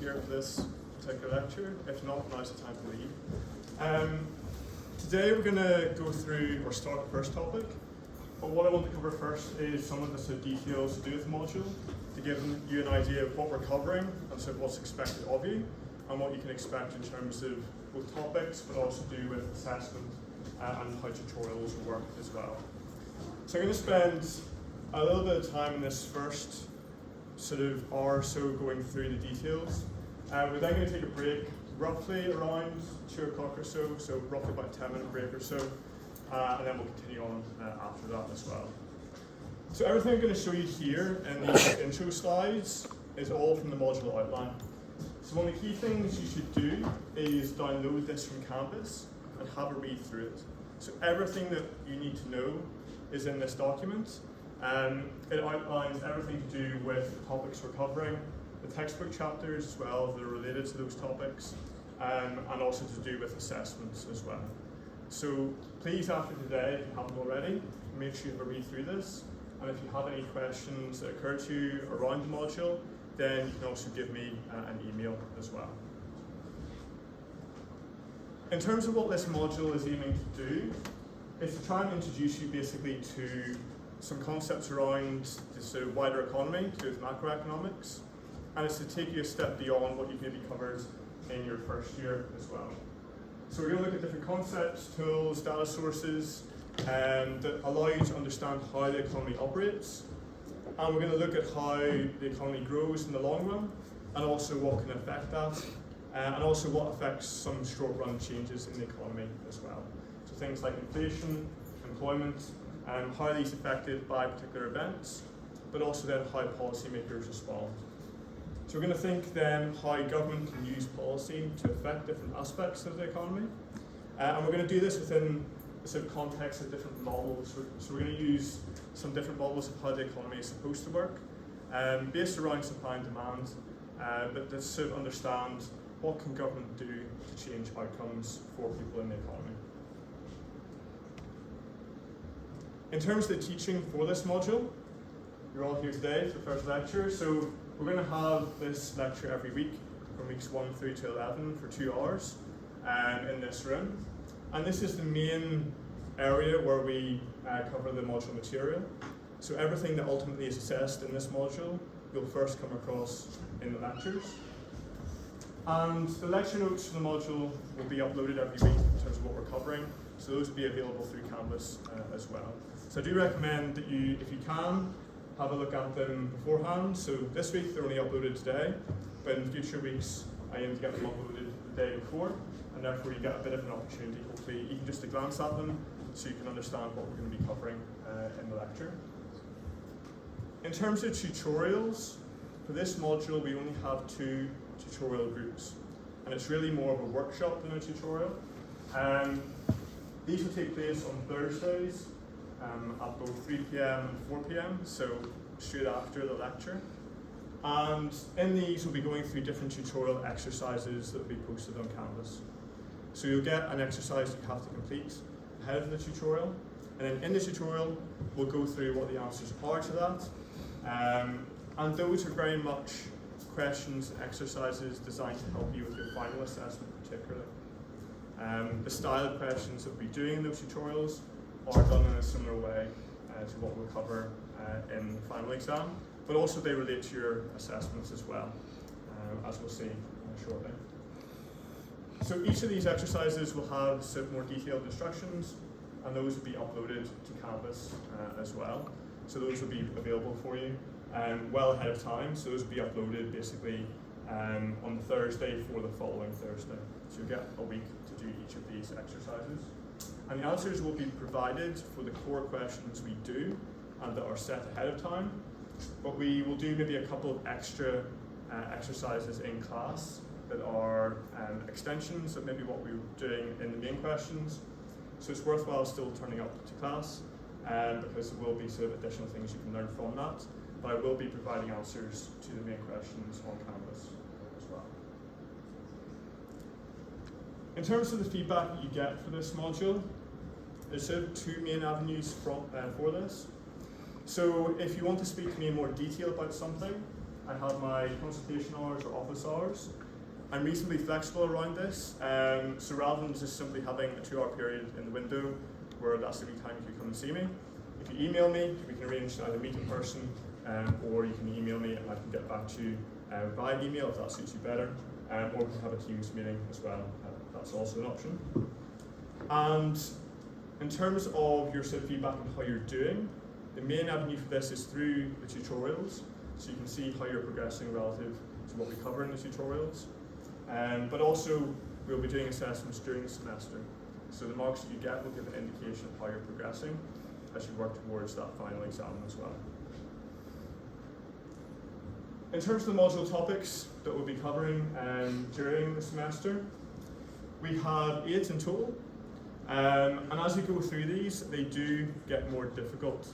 here for this particular lecture. If not, now's the time to leave. Today we're going to go through or start the first topic. But what I want to cover first is some of the sort of details to do with the module, to give you an idea of what we're covering and sort of what's expected of you, and what you can expect in terms of both topics, but also do with assessment and how tutorials will work as well. So I'm going to spend a little bit of time in this first sort of hour or so going through the details. We're then going to take a break roughly around 2 o'clock or so roughly about a 10-minute break or so, and then we'll continue on after that as well. So everything I'm going to show you here in these intro slides is all from the module outline. So one of the key things you should do is download this from Canvas and have a read through it. So everything that you need to know is in this document. It outlines everything to do with the topics we're covering, the textbook chapters as well that are related to those topics, and also to do with assessments as well. So please, after today, if you haven't already, make sure you have a read through this. And if you have any questions that occur to you around the module, then you can also give me an email as well. In terms of what this module is aiming to do, is to try and introduce you basically to some concepts around the sort of wider economy, to do with macroeconomics, and it's to take you a step beyond what you've maybe covered in your first year as well. So we're going to look at different concepts, tools, data sources that allow you to understand how the economy operates, and we're going to look at how the economy grows in the long run, and also what can affect that, and also what affects some short-run changes in the economy as well. So things like inflation, employment, and how these are affected by particular events, but also then how policymakers respond. So we're going to think then how government can use policy to affect different aspects of the economy, and we're going to do this within the sort of context of different models. So we're going to use some different models of how the economy is supposed to work, based around supply and demand, but to sort of understand what can government do to change outcomes for people in the economy. In terms of the teaching for this module, you're all here today for the first lecture. So we're going to have this lecture every week from weeks 1 through to 11 for 2 hours in this room. And this is the main area where we cover the module material. So everything that ultimately is assessed in this module, you'll first come across in the lectures. And the lecture notes for the module will be uploaded every week in terms of what we're covering. So those will be available through Canvas as well. So I do recommend that you, if you can, have a look at them beforehand. So this week they're only uploaded today, but in future weeks I aim to get them uploaded the day before, and therefore you get a bit of an opportunity, hopefully, even just to glance at them so you can understand what we're going to be covering in the lecture. In terms of tutorials, for this module we only have 2 tutorial groups, and it's really more of a workshop than a tutorial. These will take place on Thursdays at both 3 p.m. and 4 p.m, so straight after the lecture. And in these we'll be going through different tutorial exercises that will be posted on Canvas. So you'll get an exercise that you have to complete ahead of the tutorial, and then in the tutorial we'll go through what the answers are to that. And those are very much questions and exercises designed to help you with your final assessment particularly. The style of questions that we'll be doing in those tutorials are done in a similar way to what we'll cover in the final exam, but also they relate to your assessments as well, as we'll see shortly. So each of these exercises will have some more detailed instructions, and those will be uploaded to Canvas as well. So those will be available for you well ahead of time. So those will be uploaded basically on the Thursday for the following Thursday. So you'll get a week to do each of these exercises. And the answers will be provided for the core questions we do and that are set ahead of time. But we will do maybe a couple of extra exercises in class that are extensions of maybe what we were doing in the main questions. So it's worthwhile still turning up to class because there will be sort of additional things you can learn from that. But I will be providing answers to the main questions on Canvas as well. In terms of the feedback that you get for this module, there's sort of 2 main avenues for this. So if you want to speak to me in more detail about something, I have my consultation hours or office hours. I'm reasonably flexible around this, so rather than just simply having a 2-hour period in the window where that's the only time you can come and see me, if you email me, we can arrange to either meet in person or you can email me and I can get back to you via email if that suits you better, or we can have a Teams meeting as well. That's also an option. And in terms of your sort of feedback on how you're doing, the main avenue for this is through the tutorials, so you can see how you're progressing relative to what we cover in the tutorials. But also, we'll be doing assessments during the semester. So the marks that you get will give an indication of how you're progressing as you work towards that final exam as well. In terms of the module topics that we'll be covering during the semester, we have 8 in total. And as you go through these, they do get more difficult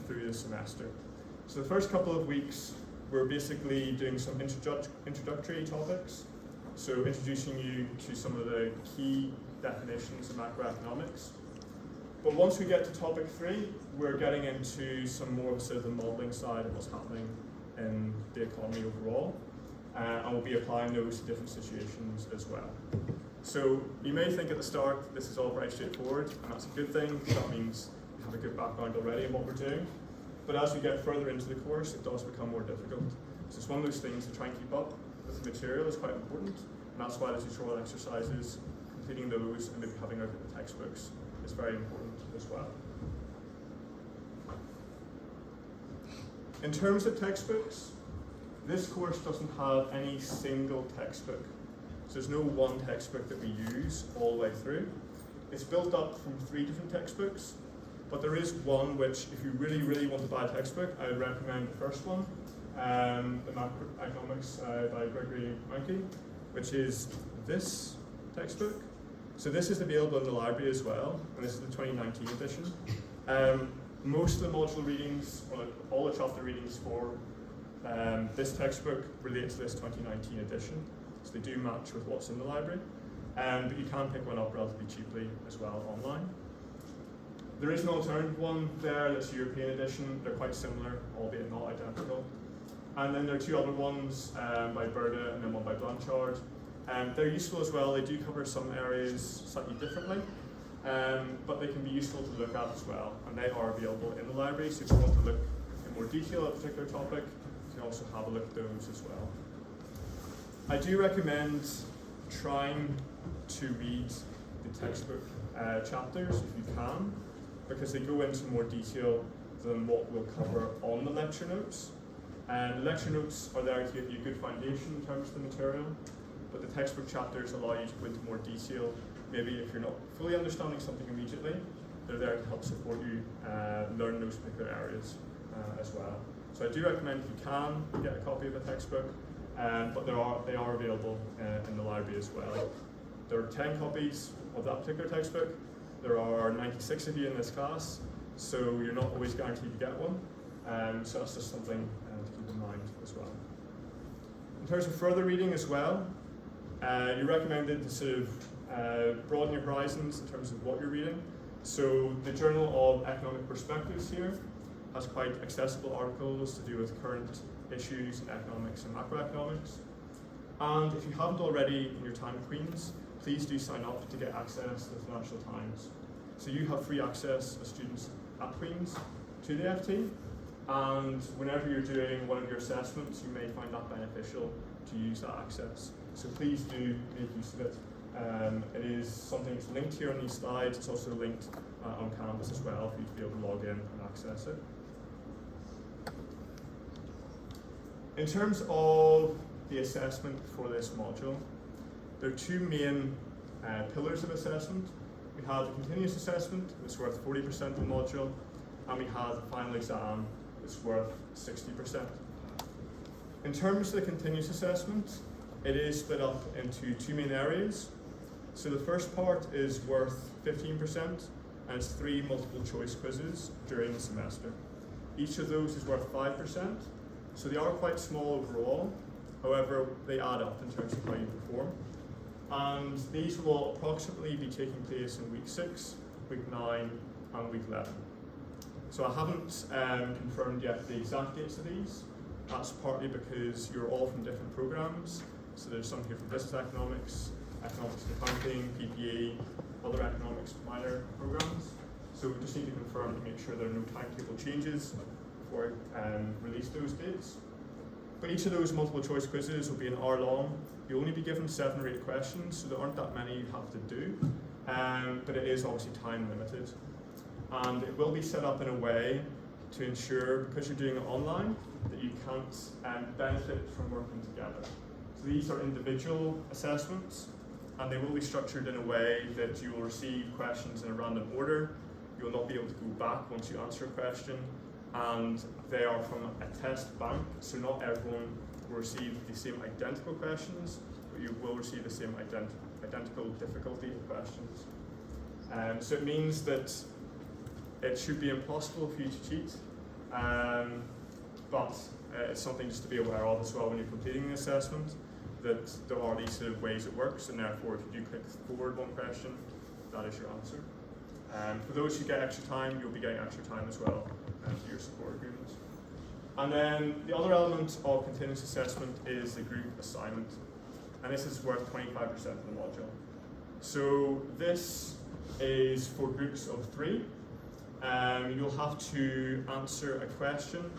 through the semester. So the first couple of weeks, we're basically doing some introductory topics. So introducing you to some of the key definitions of macroeconomics. But once we get to topic 3, we're getting into some more of sort of the modelling side of what's happening in the economy overall. And we'll be applying those to different situations as well. So you may think at the start this is all very straightforward, and that's a good thing. That means you have a good background already in what we're doing. But as we get further into the course, it does become more difficult. So it's one of those things to try and keep up with the material is quite important, and that's why the tutorial exercises, completing those, and maybe having a look at the textbooks is very important as well. In terms of textbooks, this course doesn't have any single textbook. So there's no one textbook that we use all the way through. It's built up from 3 different textbooks, but there is one which, if you really, really want to buy a textbook, I would recommend the first one, the Macroeconomics by Gregory Mankey, which is this textbook. So this is available in the library as well, and this is the 2019 edition. Most of the module readings, or all the chapter readings for this textbook relate to this 2019 edition. So they do match with what's in the library, but you can pick one up relatively cheaply as well online. There is an alternative one there that's a European edition. They're quite similar, albeit not identical. And then there are 2 other ones by Berda and then one by Blanchard. They're useful as well. They do cover some areas slightly differently, but they can be useful to look at as well. And they are available in the library, so if you want to look in more detail at a particular topic, you can also have a look at those as well. I do recommend trying to read the textbook chapters if you can, because they go into more detail than what we'll cover on the lecture notes. And the lecture notes are there to give you a good foundation in terms of the material, but the textbook chapters allow you to go into more detail. Maybe if you're not fully understanding something immediately, they're there to help support you learn those particular areas as well. So I do recommend if you can get a copy of a textbook, but they are available in the library as well. There are 10 copies of that particular textbook. There are 96 of you in this class, so you're not always guaranteed to get one. So that's just something to keep in mind as well. In terms of further reading as well, you're recommended to sort of broaden your horizons in terms of what you're reading. So the Journal of Economic Perspectives here has quite accessible articles to do with current issues in economics and macroeconomics. And if you haven't already in your time at Queen's, please do sign up to get access to the Financial Times. So you have free access as students at Queen's to the FT, and whenever you're doing one of your assessments, you may find that beneficial to use that access. So please do make use of it. It is something that's linked here on these slides. It's also linked on Canvas as well for you to be able to log in and access it. In terms of the assessment for this module, there are 2 main pillars of assessment. We have the continuous assessment, which is worth 40% of the module, and we have the final exam, which is worth 60%. In terms of the continuous assessment, it is split up into 2 main areas. So the first part is worth 15%, and it's 3 multiple choice quizzes during the semester. Each of those is worth 5%, so they are quite small overall. However, they add up in terms of how you perform. And these will approximately be taking place in week 6, week 9, and week 11. So I haven't confirmed yet the exact dates of these, That's partly because you're all from different programs. So there's some here from business economics, economics and accounting, PPE, other economics minor programs. So we just need to confirm to make sure there are no timetable changes before release those dates. But each of those multiple choice quizzes will be an hour long. You'll only be given 7 or 8 questions, so there aren't that many you have to do. But it is obviously time limited. And it will be set up in a way to ensure, because you're doing it online, that you can't benefit from working together. So these are individual assessments, and they will be structured in a way that you will receive questions in a random order. You will not be able to go back once you answer a question, and they are from a test bank, so not everyone will receive the same identical questions, but you will receive the same identical difficulty of questions. So it means that it should be impossible for you to cheat, but it's something just to be aware of as well when you're completing the assessment, that there are these sort of ways it works, and therefore if you do click forward one question, that is your answer. For those who get extra time, you'll be getting extra time as well for your support agreements. And then the other element of continuous assessment is the group assignment, and this is worth 25% of the module. So this is for groups of 3. You'll have to answer a question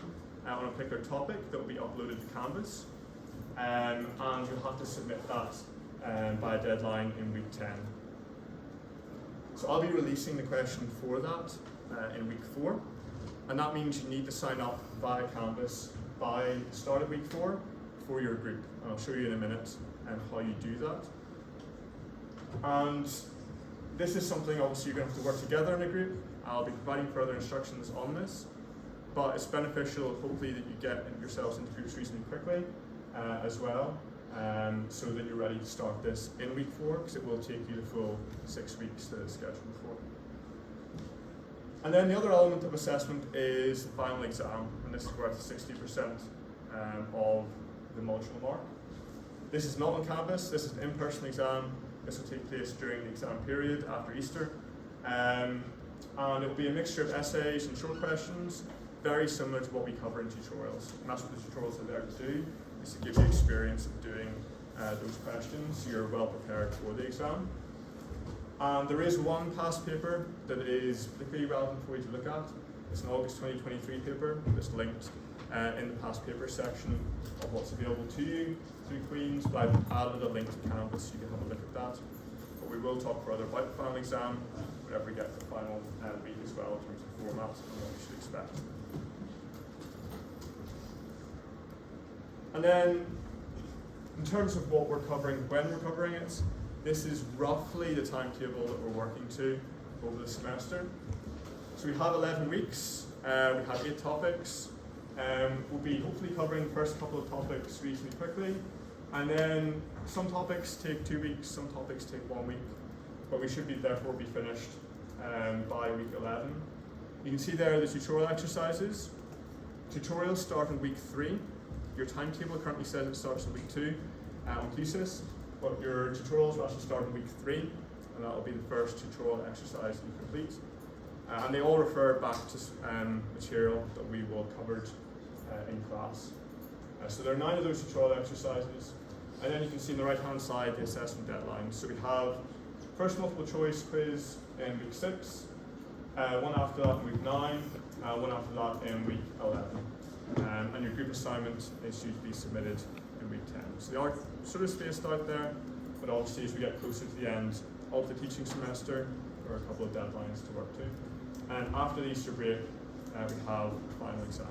on a particular topic that will be uploaded to Canvas, and you'll have to submit that by a deadline in week 10. So I'll be releasing the question for that in week 4, and that means you need to sign up via Canvas by the start of week 4 for your group, and I'll show you in a minute how you do that. And this is something obviously you're going to have to work together in a group. I'll be providing further instructions on this, but it's beneficial hopefully that you get yourselves into groups reasonably quickly as well, so that you're ready to start this in week 4, because it will take you the full 6 weeks to schedule for. And then the other element of assessment is the final exam, and this is worth 60% of the module mark. This is not on Canvas, this is an in-person exam. This will take place during the exam period after Easter. And it will be a mixture of essays and short questions, very similar to what we cover in tutorials. And that's what the tutorials are there to do, is to give you experience of doing those questions so you're well prepared for the exam. And there is one past paper that is particularly relevant for you to look at. It's an August 2023 paper that's linked in the past paper section of what's available to you through Queen's, but I've added a link to Canvas so you can have a look at that. But we will talk further about the final exam whenever we get to the final week as well, in terms of format and what you should expect. And then, in terms of what we're covering, when we're covering it, this is roughly the timetable that we're working to over the semester. So we have 11 weeks, we have 8 topics. We'll be hopefully covering the first couple of topics reasonably quickly, and then some topics take 2 weeks, some topics take 1 week, but we should therefore be finished by week 11. You can see there the tutorial exercises. Tutorials start in week 3. Your timetable currently says it starts in week 2 on thesis, but your tutorials will actually start in week 3, and that will be the first tutorial exercise you complete. And they all refer back to material that we will cover in class. So there are 9 of those tutorial exercises, and then you can see on the right hand side the assessment deadlines. So we have first multiple choice quiz in week 6, one after that in week 9, one after that in week 11. And your group assignment is due to be submitted in week 10. So they are sort of spaced out there, but obviously as we get closer to the end of the teaching semester, there are a couple of deadlines to work to. And after the Easter break, we have the final exam.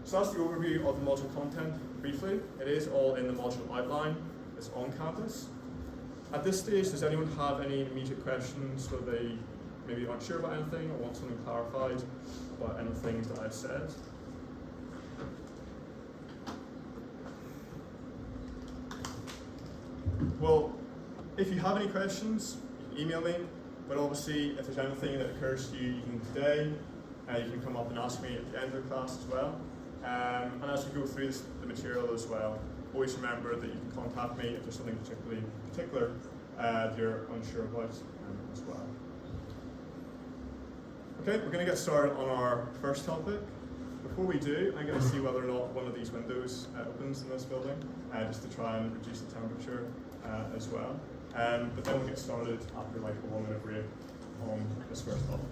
So that's the overview of the module content briefly. It is all in the module outline. It's on campus. At this stage, does anyone have any immediate questions where they maybe aren't sure about anything or want something clarified about any things that I've said? Well, if you have any questions, you can email me. But obviously, if there's anything that occurs to you even today, you can come up and ask me at the end of the class as well. And as we go through the material as well, always remember that you can contact me if there's something particular that you're unsure about as well. Okay, we're going to get started on our first topic. before we do, I'm going to see whether or not one of these windows opens in this building, just to try and reduce the temperature as well. But then we'll get started after like a 1 minute break on this first level.